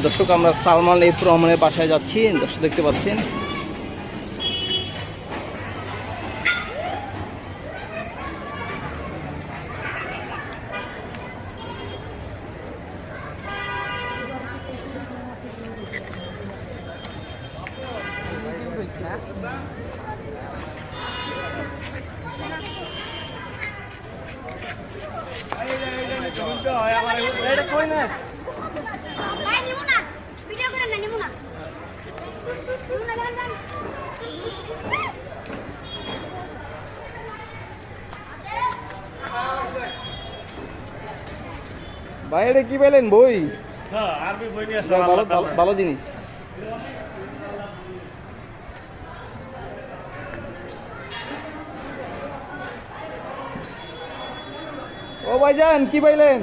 দর্শক আমরা সালমান এফ রহমানের বাসায় যাচ্ছি, দর্শক দেখতে পাচ্ছেন। বাইরে কি পেলেন বই? আরবি বই নিয়ে ভালো জিনিস। ও ভাইজান কি পাইলেন?